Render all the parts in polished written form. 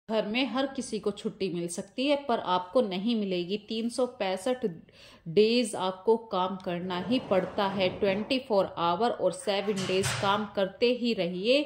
घर में हर किसी को छुट्टी मिल सकती है, पर आपको नहीं मिलेगी। 365 डेज आपको काम करना ही पड़ता है, 24 आवर, और 7 डेज काम करते ही रहिए।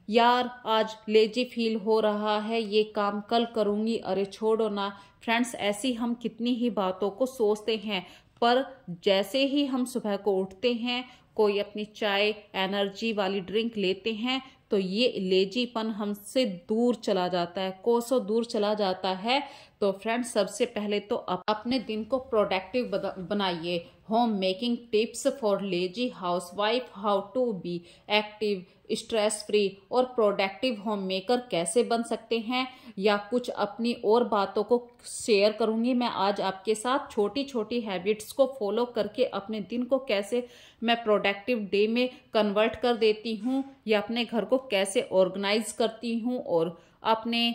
यार आज लेजी फील हो रहा है, ये काम कल करूंगी, अरे छोड़ो ना। फ्रेंड्स, ऐसी हम कितनी ही बातों को सोचते हैं, पर जैसे ही हम सुबह को उठते हैं, कोई अपनी चाय एनर्जी वाली ड्रिंक लेते हैं, तो ये लेजीपन हमसे दूर चला जाता है, कोसों दूर चला जाता है। तो फ्रेंड्स, सबसे पहले तो अपने दिन को प्रोडक्टिव बनाइए। Home making tips for lazy housewife, how to be active, stress free और प्रोडक्टिव होम मेकर कैसे बन सकते हैं, या कुछ अपनी और बातों को शेयर करूंगी मैं आज आपके साथ। छोटी छोटी हैबिट्स को फॉलो करके अपने दिन को कैसे मैं प्रोडक्टिव डे में कन्वर्ट कर देती हूँ, या अपने घर को कैसे ऑर्गेनाइज करती हूँ, और अपने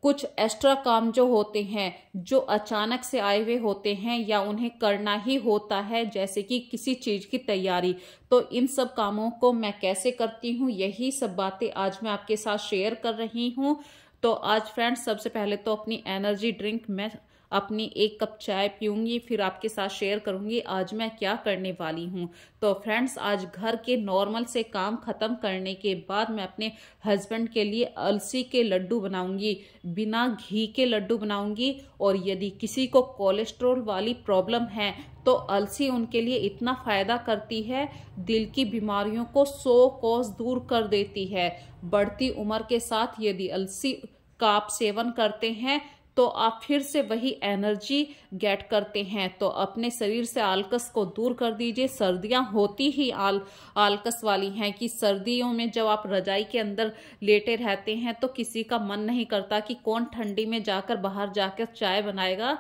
कुछ एक्स्ट्रा काम जो होते हैं, जो अचानक से आए हुए होते हैं या उन्हें करना ही होता है, जैसे कि किसी चीज की तैयारी, तो इन सब कामों को मैं कैसे करती हूँ, यही सब बातें आज मैं आपके साथ शेयर कर रही हूँ। तो आज फ्रेंड्स, सबसे पहले तो अपनी एनर्जी ड्रिंक मैं अपनी 1 कप चाय पीऊंगी, फिर आपके साथ शेयर करूंगी आज मैं क्या करने वाली हूँ। तो फ्रेंड्स, आज घर के नॉर्मल से काम खत्म करने के बाद मैं अपने हस्बैंड के लिए अलसी के लड्डू बनाऊंगी, बिना घी के लड्डू बनाऊंगी। और यदि किसी को कोलेस्ट्रॉल वाली प्रॉब्लम है, तो अलसी उनके लिए इतना फायदा करती है, दिल की बीमारियों को 100 कोस दूर कर देती है। बढ़ती उम्र के साथ यदि अलसी का आप सेवन करते हैं, तो आप फिर से वही एनर्जी गेट करते हैं। तो अपने शरीर से आलकस को दूर कर दीजिए। सर्दियां होती ही आलकस वाली हैं, कि सर्दियों में जब आप रजाई के अंदर लेटे रहते हैं, तो किसी का मन नहीं करता कि कौन ठंडी में जाकर बाहर जाकर चाय बनाएगा।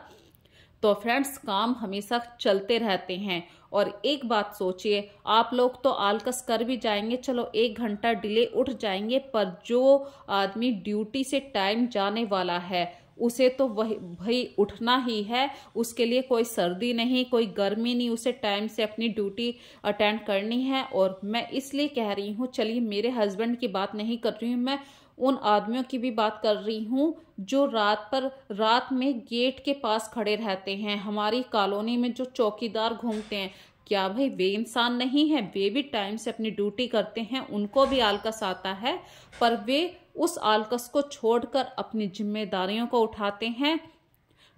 तो फ्रेंड्स, काम हमेशा चलते रहते हैं। और एक बात सोचिए, आप लोग तो आलकस कर भी जाएंगे, चलो 1 घंटा डिले उठ जाएंगे, पर जो आदमी ड्यूटी से टाइम जाने वाला है, उसे तो वही भाई उठना ही है। उसके लिए कोई सर्दी नहीं, कोई गर्मी नहीं, उसे टाइम से अपनी ड्यूटी अटेंड करनी है। और मैं इसलिए कह रही हूँ, चलिए मेरे हस्बैंड की बात नहीं कर रही हूँ, मैं उन आदमियों की भी बात कर रही हूँ जो रात में गेट के पास खड़े रहते हैं। हमारी कॉलोनी में जो चौकीदार घूमते हैं, क्या भाई वे इंसान नहीं है? वे भी टाइम से अपनी ड्यूटी करते हैं, उनको भी आलकस आता है, पर वे उस आलकस को छोड़कर अपनी जिम्मेदारियों को उठाते हैं।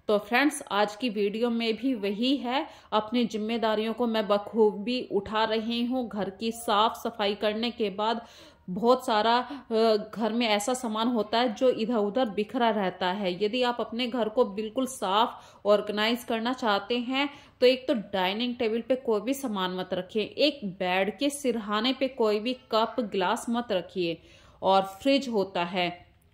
तो फ्रेंड्स, आज की वीडियो में भी वही है, अपनी जिम्मेदारियों को मैं बखूबी उठा रही हूँ। घर की साफ सफाई करने के बाद बहुत सारा घर में ऐसा सामान होता है जो इधर उधर बिखरा रहता है। यदि आप अपने घर को बिल्कुल साफ ऑर्गेनाइज करना चाहते हैं, तो एक तो डाइनिंग टेबल पे कोई भी सामान मत रखिए, एक बेड के सिरहाने पे कोई भी कप गिलास मत रखिए। और फ्रिज होता है,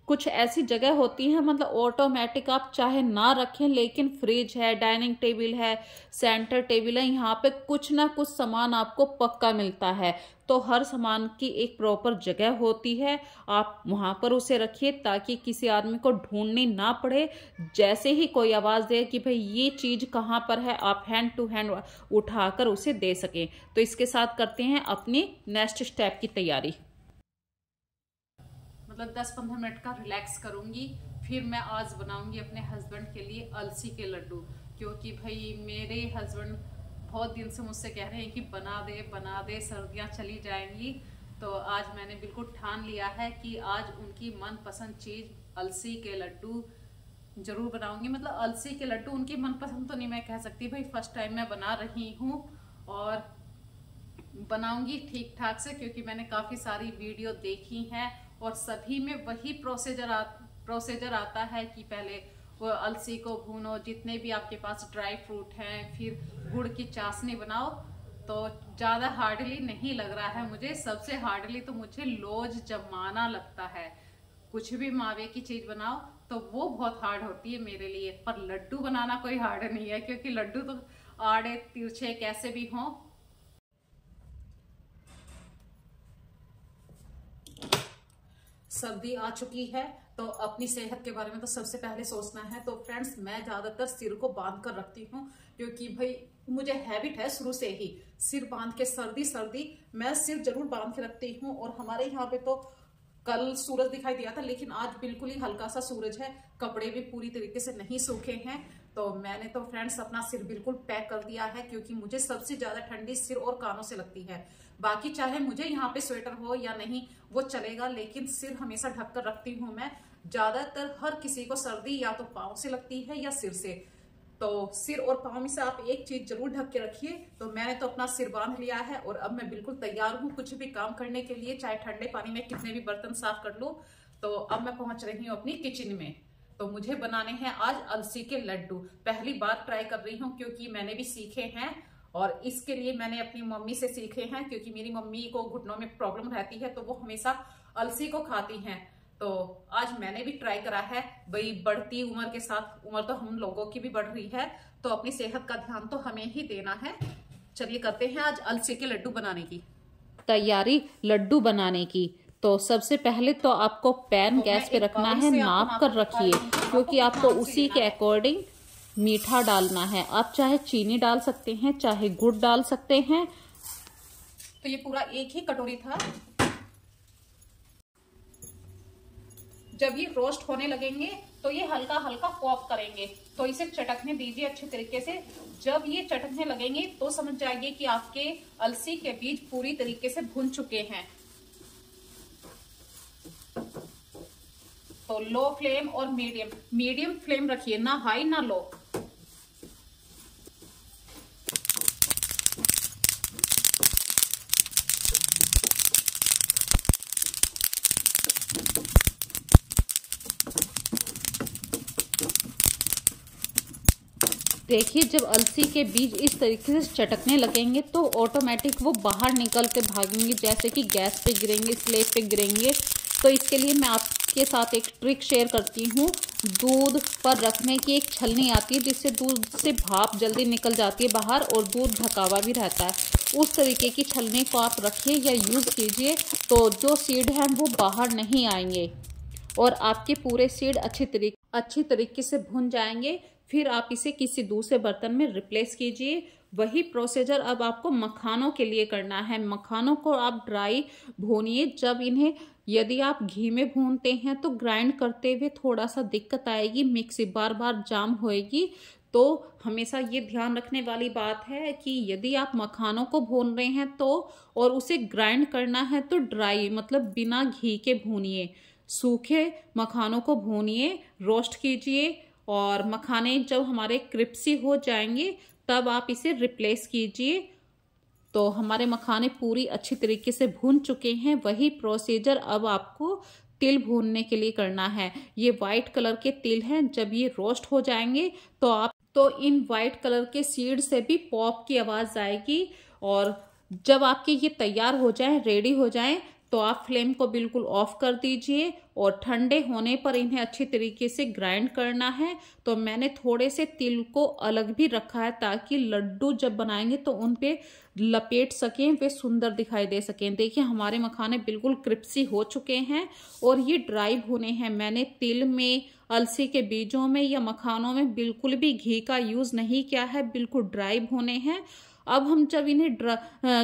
कुछ ऐसी जगह होती है, मतलब ऑटोमेटिक आप चाहे ना रखें, लेकिन फ्रिज है, डाइनिंग टेबल है, सेंटर टेबल है, यहाँ पे कुछ ना कुछ सामान आपको पक्का मिलता है। तो हर सामान की एक प्रॉपर जगह होती है, आप वहां पर उसे रखिए, ताकि किसी आदमी को ढूंढनी ना पड़े। जैसे ही कोई आवाज दे कि भाई ये चीज कहाँ पर है, आप हैंड टू हैंड उठाकर उसे दे सकें। तो इसके साथ करते हैं अपनी नेक्स्ट स्टेप की तैयारी। मतलब 10-15 मिनट का रिलैक्स करूंगी, फिर मैं आज बनाऊंगी अपने हस्बैंड के लिए अलसी के लड्डू। क्योंकि भाई मेरे हस्बैंड बहुत दिन से मुझसे कह रहे हैं कि बना दे, सर्दियां चली जाएंगी। तो आज मैंने बिल्कुल ठान लिया है कि आज उनकी मनपसंद चीज अलसी के लड्डू जरूर बनाऊंगी। मतलब अलसी के लड्डू उनकी मनपसंद तो नहीं मैं कह सकती, भाई फर्स्ट टाइम मैं बना रही हूँ, और बनाऊंगी ठीक ठाक से, क्योंकि मैंने काफी सारी वीडियो देखी हैं और सभी में वही प्रोसीजर आता है कि पहले वो अलसी को भूनो, जितने भी आपके पास ड्राई फ्रूट हैं, फिर गुड़ की चाशनी बनाओ। तो ज़्यादा हार्डली नहीं लग रहा है मुझे। सबसे हार्डली तो मुझे लौज जमाना लगता है। कुछ भी मावे की चीज़ बनाओ तो वो बहुत हार्ड होती है मेरे लिए, पर लड्डू बनाना कोई हार्ड नहीं है, क्योंकि लड्डू तो आड़े तिरछे कैसे भी हों। सर्दी आ चुकी है, तो अपनी सेहत के बारे में तो सबसे पहले सोचना है। तो फ्रेंड्स, मैं ज्यादातर सिर को बांध कर रखती हूँ, क्योंकि भाई मुझे हैबिट है शुरू से ही सिर बांध के, सर्दी मैं सिर जरूर बांध के रखती हूँ। और हमारे यहाँ पे तो कल सूरज दिखाई दिया था, लेकिन आज बिल्कुल ही हल्का सा सूरज है। कपड़े भी पूरी तरीके से नहीं सूखे हैं। तो मैंने तो फ्रेंड्स अपना सिर बिल्कुल पैक कर दिया है, क्योंकि मुझे सबसे ज्यादा ठंडी सिर और कानों से लगती है। बाकी चाहे मुझे यहाँ पे स्वेटर हो या नहीं वो चलेगा, लेकिन सिर हमेशा ढककर रखती हूँ मैं। ज्यादातर हर किसी को सर्दी या तो पाँव से लगती है या सिर से, तो सिर और पाँव में से आप एक चीज जरूर ढक के रखिए। तो मैंने तो अपना सिर बांध लिया है और अब मैं बिल्कुल तैयार हूँ कुछ भी काम करने के लिए, चाहे ठंडे पानी में कितने भी बर्तन साफ कर लूं। तो अब मैं पहुंच रही हूँ अपनी किचन में। तो मुझे बनाने हैं आज अलसी के लड्डू। पहली बार ट्राई कर रही हूँ, क्योंकि मैंने भी सीखे हैं और इसके लिए मैंने अपनी मम्मी से सीखे हैं, क्योंकि मेरी मम्मी को घुटनों में प्रॉब्लम रहती है तो वो हमेशा अलसी को खाती हैं। तो आज मैंने भी ट्राई करा है। भाई बढ़ती उम्र के साथ, उम्र तो हम लोगों की भी बढ़ रही है, तो अपनी सेहत का ध्यान तो हमें ही देना है। चलिए करते हैं आज अलसी के लड्डू बनाने की तैयारी। लड्डू बनाने की तो सबसे पहले तो आपको पैन गैस पे रखना है, नाप कर रखिए, क्योंकि आपको उसी के अकॉर्डिंग मीठा डालना है। आप चाहे चीनी डाल सकते हैं, चाहे गुड़ डाल सकते हैं। तो ये पूरा एक ही कटोरी था। जब ये रोस्ट होने लगेंगे तो ये हल्का हल्का पॉप करेंगे, तो इसे चटकने दीजिए अच्छे तरीके से। जब ये चटकने लगेंगे तो समझ जाइए कि आपके अलसी के बीज पूरी तरीके से भुन चुके हैं। तो लो फ्लेम और मीडियम फ्लेम रखिए, ना हाई ना लो। देखिए जब अलसी के बीज इस तरीके से चटकने लगेंगे तो ऑटोमेटिक वो बाहर निकल के भागेंगे, जैसे कि गैस पे गिरेंगे, स्लेब पे गिरेंगे। तो इसके लिए मैं आपके साथ एक ट्रिक शेयर करती हूँ। दूध पर रखने की एक छलनी आती है, जिससे दूध से भाप जल्दी निकल जाती है बाहर और दूध ढकावा भी रहता है। उस तरीके की छलनी को आप रखिए या यूज़ कीजिए, तो जो सीड हैं वो बाहर नहीं आएंगे और आपके पूरे सीड अच्छी तरीके से भुन जाएंगे। फिर आप इसे किसी दूसरे बर्तन में रिप्लेस कीजिए। वही प्रोसीजर अब आपको मखानों के लिए करना है। मखानों को आप ड्राई भूनिए। जब इन्हें यदि आप घी में भूनते हैं तो ग्राइंड करते हुए थोड़ा सा दिक्कत आएगी, मिक्सी बार बार जाम होएगी। तो हमेशा ये ध्यान रखने वाली बात है कि यदि आप मखानों को भून रहे हैं तो और उसे ग्राइंड करना है तो ड्राई, मतलब बिना घी के भूनिए। सूखे मखानों को भूनिए, रोस्ट कीजिए, और मखाने जब हमारे क्रिस्पी हो जाएंगे तब आप इसे रिप्लेस कीजिए। तो हमारे मखाने पूरी अच्छी तरीके से भून चुके हैं। वही प्रोसीजर अब आपको तिल भूनने के लिए करना है। ये वाइट कलर के तिल हैं। जब ये रोस्ट हो जाएंगे तो इन वाइट कलर के सीड से भी पॉप की आवाज आएगी। और जब आपके ये तैयार हो जाए, रेडी हो जाए, तो आप फ्लेम को बिल्कुल ऑफ कर दीजिए और ठंडे होने पर इन्हें अच्छी तरीके से ग्राइंड करना है। तो मैंने थोड़े से तिल को अलग भी रखा है, ताकि लड्डू जब बनाएंगे तो उन पे लपेट सकें, वे सुंदर दिखाई दे सकें। देखिए हमारे मखाने बिल्कुल क्रिस्पी हो चुके हैं और ये ड्राई भुने हैं। मैंने तिल में, अलसी के बीजों में या मखानों में बिल्कुल भी घी का यूज नहीं किया है, बिल्कुल ड्राई भुने हैं। अब हम जब इन्हें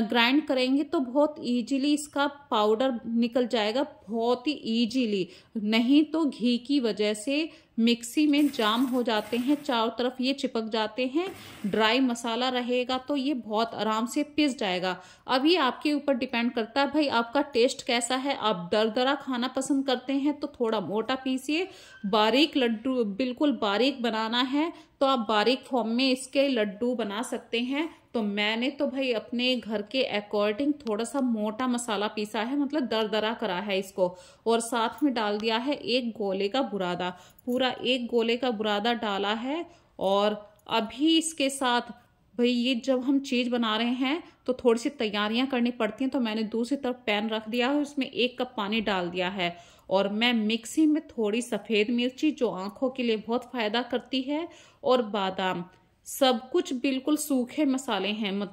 ग्राइंड करेंगे तो बहुत इजीली इसका पाउडर निकल जाएगा, बहुत ही इजीली। नहीं तो घी की वजह से मिक्सी में जाम हो जाते हैं, चारों तरफ ये चिपक जाते हैं। ड्राई मसाला रहेगा तो ये बहुत आराम से पिस जाएगा। अब ये आपके ऊपर डिपेंड करता है भाई आपका टेस्ट कैसा है। आप दरदरा खाना पसंद करते हैं तो थोड़ा मोटा पीसिए। बारीक लड्डू, बिल्कुल बारीक बनाना है तो आप बारीक फॉर्म में इसके लड्डू बना सकते हैं। तो मैंने तो भाई अपने घर के अकॉर्डिंग थोड़ा सा मोटा मसाला पीसा है, मतलब दरदरा करा है इसको। और साथ में डाल दिया है एक गोले का बुरादा, पूरा एक गोले का बुरादा डाला है। और अभी इसके साथ भाई ये जब हम चीज बना रहे हैं तो थोड़ी सी तैयारियां करनी पड़ती हैं। तो मैंने दूसरी तरफ पैन रख दिया है, उसमें 1 कप पानी डाल दिया है। और मैं मिक्सी में थोड़ी सफेद मिर्ची, जो आंखों के लिए बहुत फायदा करती है, और बादाम, सब कुछ बिल्कुल सूखे मसाले हैं।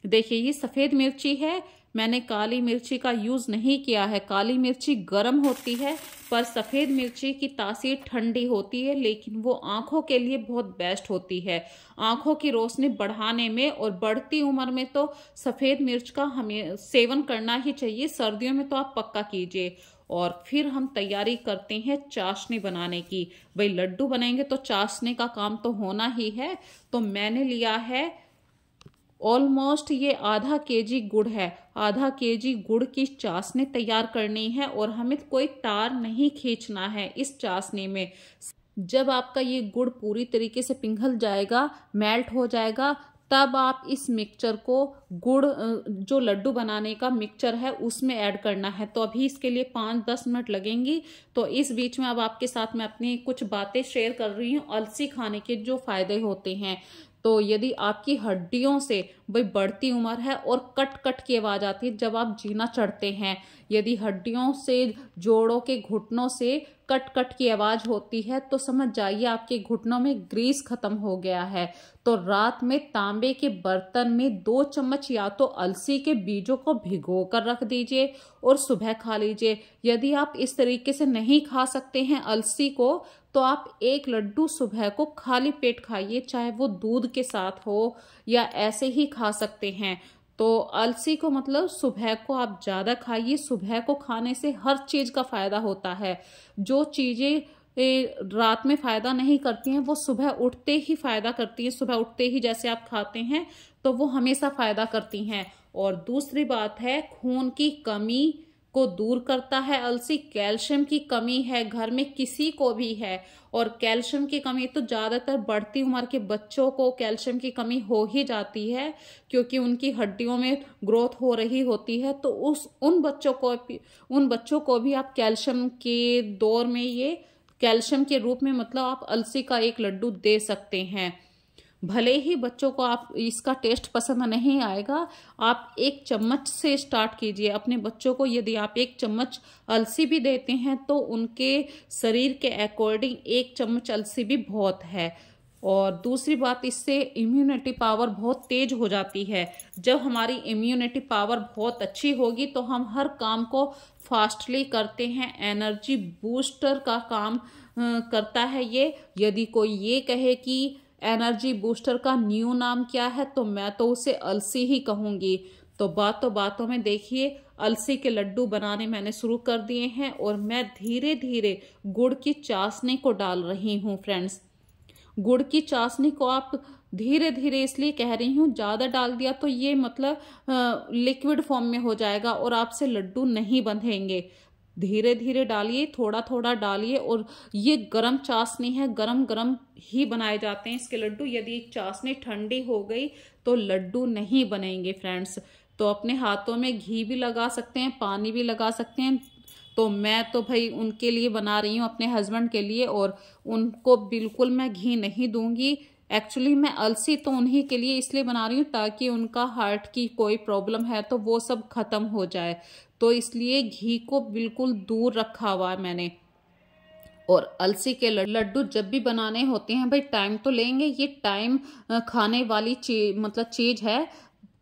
देखिए ये सफेद मिर्ची है, मैंने काली मिर्ची का यूज नहीं किया है। काली मिर्ची गर्म होती है पर सफेद मिर्ची की तासीर ठंडी होती है, लेकिन वो आंखों के लिए बहुत बेस्ट होती है, आंखों की रोशनी बढ़ाने में। और बढ़ती उम्र में तो सफेद मिर्च का हमें सेवन करना ही चाहिए, सर्दियों में तो आप पक्का कीजिए। और फिर हम तैयारी करते हैं चाशनी बनाने की। भाई लड्डू बनेंगे तो चाशनी का काम तो होना ही है। तो मैंने लिया है ऑलमोस्ट ये आधा केजी गुड़ है। आधा केजी गुड़ की चाशनी तैयार करनी है और हमें कोई तार नहीं खींचना है इस चाशनी में। जब आपका ये गुड़ पूरी तरीके से पिघल जाएगा, मेल्ट हो जाएगा, तब आप इस मिक्सचर को गुड़ जो लड्डू बनाने का मिक्सचर है उसमें ऐड करना है। तो अभी इसके लिए 5-10 मिनट लगेंगी। तो इस बीच में अब आपके साथ मैं अपनी कुछ बातें शेयर कर रही हूँ अलसी खाने के जो फायदे होते हैं। तो यदि आपकी हड्डियों से भाई बढ़ती उम्र है और कट कट की आवाज आती है जब आप जीना चढ़ते हैं, यदि हड्डियों से, जोड़ों के घुटनों से कट कट की आवाज होती है तो समझ जाइए आपके घुटनों में ग्रीस खत्म हो गया है। तो रात में तांबे के बर्तन में 2 चम्मच या तो अलसी के बीजों को भिगो कर रख दीजिए और सुबह खा लीजिए। यदि आप इस तरीके से नहीं खा सकते हैं अलसी को, तो आप 1 लड्डू सुबह को खाली पेट खाइए, चाहे वो दूध के साथ हो या ऐसे ही खा सकते हैं। तो अलसी को मतलब सुबह को आप ज्यादा खाइए। सुबह को खाने से हर चीज का फायदा होता है। जो चीजें रात में फायदा नहीं करती हैं वो सुबह उठते ही फायदा करती हैं। सुबह उठते ही जैसे आप खाते हैं तो वो हमेशा फायदा करती हैं। और दूसरी बात है, खून की कमी को दूर करता है अलसी। कैल्शियम की कमी है घर में किसी को भी है, और कैल्शियम की कमी तो ज्यादातर बढ़ती उम्र के बच्चों को कैल्शियम की कमी हो ही जाती है, क्योंकि उनकी हड्डियों में ग्रोथ हो रही होती है। तो उन बच्चों को भी आप कैल्शियम के दौर में ये कैल्शियम के रूप में मतलब आप अलसी का 1 लड्डू दे सकते हैं। भले ही बच्चों को आप इसका टेस्ट पसंद नहीं आएगा, आप 1 चम्मच से स्टार्ट कीजिए अपने बच्चों को। यदि आप 1 चम्मच अलसी भी देते हैं तो उनके शरीर के अकॉर्डिंग 1 चम्मच अलसी भी बहुत है। और दूसरी बात, इससे इम्यूनिटी पावर बहुत तेज हो जाती है। जब हमारी इम्यूनिटी पावर बहुत अच्छी होगी तो हम हर काम को फास्टली करते हैं। एनर्जी बूस्टर का काम करता है ये। यदि कोई ये कहे कि एनर्जी बूस्टर का न्यू नाम क्या है, तो मैं तो उसे अलसी ही कहूंगी। तो बातों में देखिए अलसी के लड्डू बनाने मैंने शुरू कर दिए हैं और मैं धीरे धीरे गुड़ की चाशनी को डाल रही हूँ। फ्रेंड्स, गुड़ की चाशनी को आप धीरे धीरे इसलिए कह रही हूँ, ज्यादा डाल दिया तो ये मतलब लिक्विड फॉर्म में हो जाएगा और आपसे लड्डू नहीं बंधेंगे। धीरे धीरे डालिए, थोड़ा थोड़ा डालिए। और ये गरम चाशनी है, गरम गरम ही बनाए जाते हैं इसके लड्डू। यदि चाशनी ठंडी हो गई तो लड्डू नहीं बनेंगे। फ्रेंड्स, तो अपने हाथों में घी भी लगा सकते हैं, पानी भी लगा सकते हैं। तो मैं तो भाई उनके लिए बना रही हूँ, अपने हस्बैंड के लिए, और उनको बिल्कुल मैं घी नहीं दूंगी। एक्चुअली मैं अलसी तो उन्हीं के लिए इसलिए बना रही हूँ ताकि उनका हार्ट की कोई प्रॉब्लम है तो वो सब खत्म हो जाए। तो इसलिए घी को बिल्कुल दूर रखा हुआ है मैंने। और अलसी के लड्डू जब भी बनाने होते हैं भाई टाइम तो लेंगे। ये टाइम खाने वाली चीज है।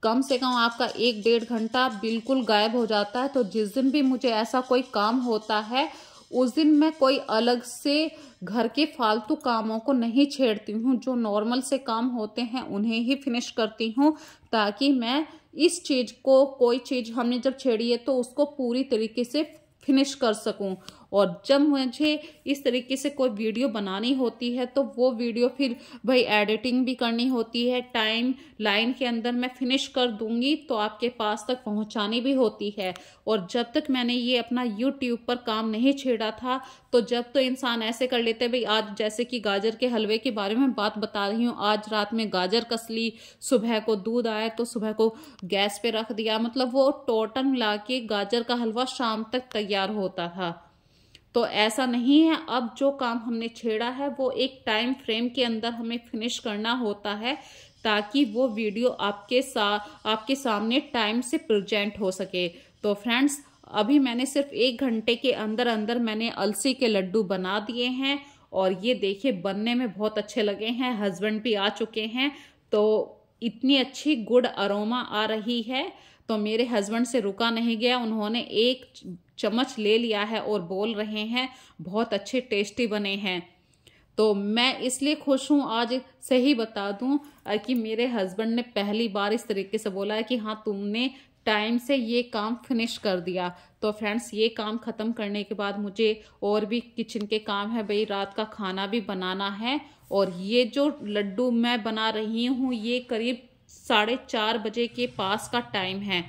कम से कम आपका 1-1.5 घंटा बिल्कुल गायब हो जाता है। तो जिस दिन भी मुझे ऐसा कोई काम होता है उस दिन मैं कोई अलग से घर के फालतू कामों को नहीं छेड़ती हूँ। जो नॉर्मल से काम होते हैं उन्हें ही फिनिश करती हूँ, ताकि मैं इस चीज को, कोई चीज हमने जब छेड़ी है तो उसको पूरी तरीके से फिनिश कर सकूं। और जब मुझे इस तरीके से कोई वीडियो बनानी होती है तो वो वीडियो फिर भाई एडिटिंग भी करनी होती है। टाइम लाइन के अंदर मैं फिनिश कर दूंगी तो आपके पास तक पहुंचानी भी होती है। और जब तक मैंने ये अपना YouTube पर काम नहीं छेड़ा था, तो जब तो इंसान ऐसे कर लेते भाई, आज जैसे कि गाजर के हलवे के बारे में बात बता रही हूँ, आज रात में गाजर कस ली, सुबह को दूध आया तो सुबह को गैस पे रख दिया, मतलब वो टोटल मिला के गाजर का हलवा शाम तक तैयार होता था। तो ऐसा नहीं है। अब जो काम हमने छेड़ा है वो एक टाइम फ्रेम के अंदर हमें फिनिश करना होता है, ताकि वो वीडियो आपके सामने टाइम से प्रेजेंट हो सके। तो फ्रेंड्स, अभी मैंने सिर्फ 1 घंटे के अंदर अंदर मैंने अलसी के लड्डू बना दिए हैं और ये देखिए बनने में बहुत अच्छे लगे हैं। हस्बैंड भी आ चुके हैं, तो इतनी अच्छी गुड अरोमा आ रही है। तो मेरे हस्बैंड से रुका नहीं गया, उन्होंने 1 चम्मच ले लिया है और बोल रहे हैं बहुत अच्छे टेस्टी बने हैं। तो मैं इसलिए खुश हूँ। आज सही बता दूं कि मेरे हस्बैंड ने पहली बार इस तरीके से बोला है कि हाँ तुमने टाइम से ये काम फिनिश कर दिया। तो फ्रेंड्स ये काम ख़त्म करने के बाद मुझे और भी किचन के काम है भाई, रात का खाना भी बनाना है। और ये जो लड्डू मैं बना रही हूँ ये करीब 4:30 बजे के पास का टाइम है।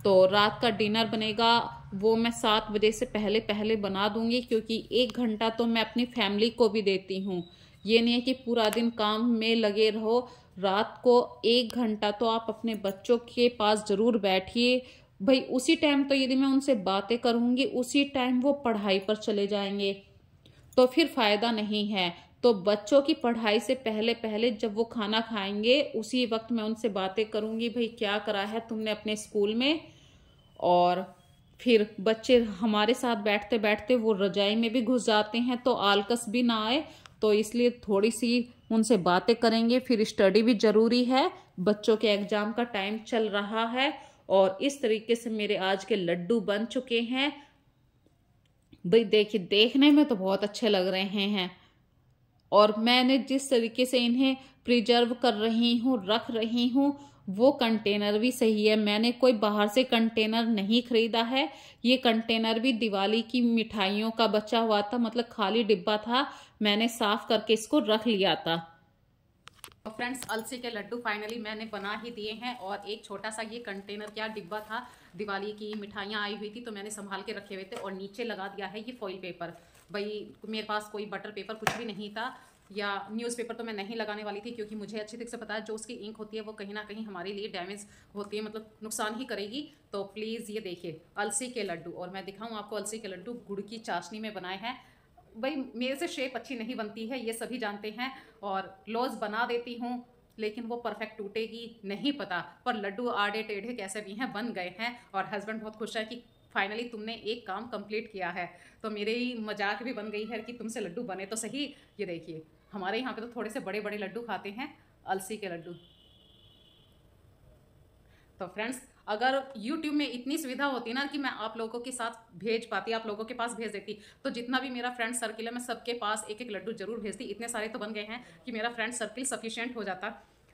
तो रात का डिनर बनेगा वो मैं 7 बजे से पहले पहले बना दूंगी, क्योंकि 1 घंटा तो मैं अपनी फैमिली को भी देती हूँ। ये नहीं है कि पूरा दिन काम में लगे रहो, रात को 1 घंटा तो आप अपने बच्चों के पास जरूर बैठिए भाई। उसी टाइम तो यदि मैं उनसे बातें करूंगी उसी टाइम वो पढ़ाई पर चले जाएंगे तो फिर फायदा नहीं है। तो बच्चों की पढ़ाई से पहले पहले जब वो खाना खाएंगे उसी वक्त मैं उनसे बातें करूंगी, भाई क्या करा है तुमने अपने स्कूल में। और फिर बच्चे हमारे साथ बैठते बैठते वो रजाई में भी घुस जाते हैं तो आलकस भी ना आए, तो इसलिए थोड़ी सी उनसे बातें करेंगे। फिर स्टडी भी जरूरी है, बच्चों के एग्जाम का टाइम चल रहा है। और इस तरीके से मेरे आज के लड्डू बन चुके हैं भाई। देखिए देखने में तो बहुत अच्छे लग रहे हैं, और मैंने जिस तरीके से इन्हें प्रिजर्व कर रही हूँ, रख रही हूँ, वो कंटेनर भी सही है। मैंने कोई बाहर से कंटेनर नहीं खरीदा है। ये कंटेनर भी दिवाली की मिठाइयों का बचा हुआ था, मतलब खाली डिब्बा था, मैंने साफ करके इसको रख लिया था। तो फ्रेंड्स अलसी के लड्डू फाइनली मैंने बना ही दिए हैं। और एक छोटा सा ये कंटेनर क्या डिब्बा था, दिवाली की मिठाइयाँ आई हुई थी तो मैंने संभाल के रखे हुए थे, और नीचे लगा दिया है ये फॉइल पेपर। भाई मेरे पास कोई बटर पेपर कुछ भी नहीं था, या न्यूज़पेपर तो मैं नहीं लगाने वाली थी, क्योंकि मुझे अच्छी तरह से पता है जो उसकी इंक होती है वो कहीं ना कहीं हमारे लिए डैमेज होती है, मतलब नुकसान ही करेगी। तो प्लीज़ ये देखिए अलसी के लड्डू, और मैं दिखाऊं आपको अलसी के लड्डू गुड़ की चाशनी में बनाए हैं। भाई मेरे से शेप अच्छी नहीं बनती है, ये सभी जानते हैं, और लॉज बना देती हूँ लेकिन वो परफेक्ट टूटेगी नहीं पता, पर लड्डू आड़े टेढ़े कैसे भी हैं बन गए हैं। और हस्बैंड बहुत खुश है कि फाइनली तुमने एक काम कंप्लीट किया है। तो मेरे ही मजाक भी बन गई है कि तुमसे लड्डू बने तो सही। ये देखिए हमारे यहाँ पे तो थोड़े से बड़े बड़े लड्डू खाते हैं, अलसी के लड्डू। तो फ्रेंड्स अगर YouTube में इतनी सुविधा होती ना कि मैं आप लोगों के साथ भेज पाती, आप लोगों के पास भेज देती, तो जितना भी मेरा फ्रेंड सर्किल है मैं सबके पास एक एक लड्डू जरूर भेजती। इतने सारे तो बन गए हैं कि मेरा फ्रेंड सर्किल सफिशिएंट हो जाता,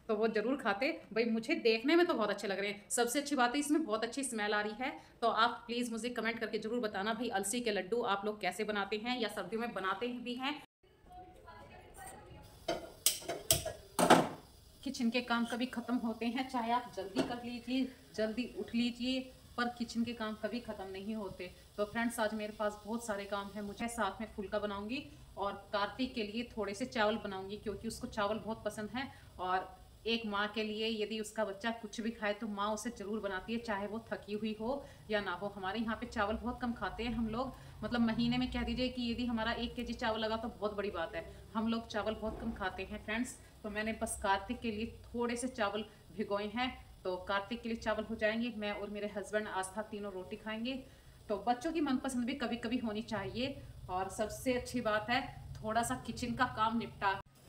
तो वो जरूर खाते। भाई मुझे देखने में तो बहुत अच्छे लग रहे हैं, सबसे अच्छी बात है इसमें बहुत अच्छी स्मेल आ रही है। तो आप प्लीज़ मुझे कमेंट करके जरूर बताना भाई अलसी के लड्डू आप लोग कैसे बनाते हैं, या सर्दियों में बनाते भी हैं। किचन के काम कभी ख़त्म होते हैं, चाहे आप जल्दी कर लीजिए, जल्दी उठ लीजिए, पर किचन के काम कभी ख़त्म नहीं होते। तो फ्रेंड्स आज मेरे पास बहुत सारे काम हैं, मुझे साथ में फुल्का बनाऊंगी और कार्तिक के लिए थोड़े से चावल बनाऊंगी, क्योंकि उसको चावल बहुत पसंद है। और एक माँ के लिए यदि उसका बच्चा कुछ भी खाए तो माँ उसे ज़रूर बनाती है, चाहे वो थकी हुई हो या ना हो। हमारे यहाँ पे चावल बहुत कम खाते हैं हम लोग, मतलब महीने में कह दीजिए कि यदि हमारा 1 केजी चावल लगा तो बहुत बड़ी बात है। हम लोग चावल बहुत कम खाते हैं फ्रेंड्स। तो मैंने बस कार्तिक के लिए थोड़े से चावल भिगोए हैं, तो कार्तिक के लिए चावल हो जाएंगे। मैं और मेरे हस्बैंड आस्था तीनों रोटी खाएंगे। तो बच्चों की मनपसंद भी कभी कभी होनी चाहिए। और सबसे अच्छी बात है थोड़ा सा किचन का काम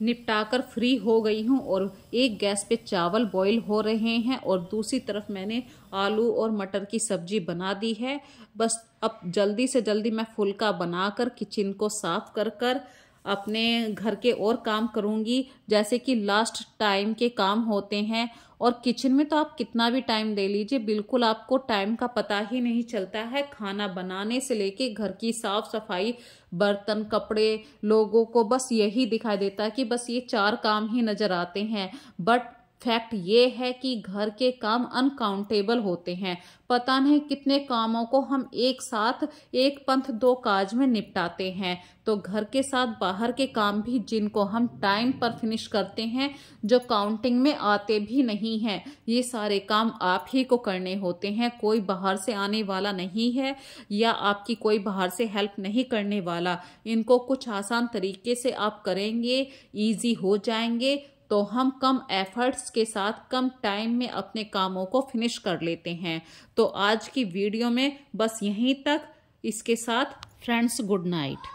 निपटाकर फ्री हो गई हूँ, और एक गैस पे चावल बॉईल हो रहे हैं और दूसरी तरफ मैंने आलू और मटर की सब्जी बना दी है। बस अब जल्दी से जल्दी मैं फुल्का बनाकर किचन को साफ कर अपने घर के और काम करूँगी, जैसे कि लास्ट टाइम के काम होते हैं। और किचन में तो आप कितना भी टाइम दे लीजिए, बिल्कुल आपको टाइम का पता ही नहीं चलता है। खाना बनाने से लेके घर की साफ सफाई, बर्तन, कपड़े, लोगों को बस यही दिखाई देता है कि बस ये 4 काम ही नजर आते हैं। बट फैक्ट ये है कि घर के काम अनकाउंटेबल होते हैं। पता नहीं कितने कामों को हम एक साथ एक पंथ 2 काज में निपटाते हैं। तो घर के साथ बाहर के काम भी जिनको हम टाइम पर फिनिश करते हैं, जो काउंटिंग में आते भी नहीं हैं, ये सारे काम आप ही को करने होते हैं। कोई बाहर से आने वाला नहीं है, या आपकी कोई बाहर से हेल्प नहीं करने वाला। इनको कुछ आसान तरीके से आप करेंगे, ईजी हो जाएंगे। तो हम कम एफर्ट्स के साथ कम टाइम में अपने कामों को फिनिश कर लेते हैं। तो आज की वीडियो में बस यहीं तक। इसके साथ फ्रेंड्स गुड नाइट।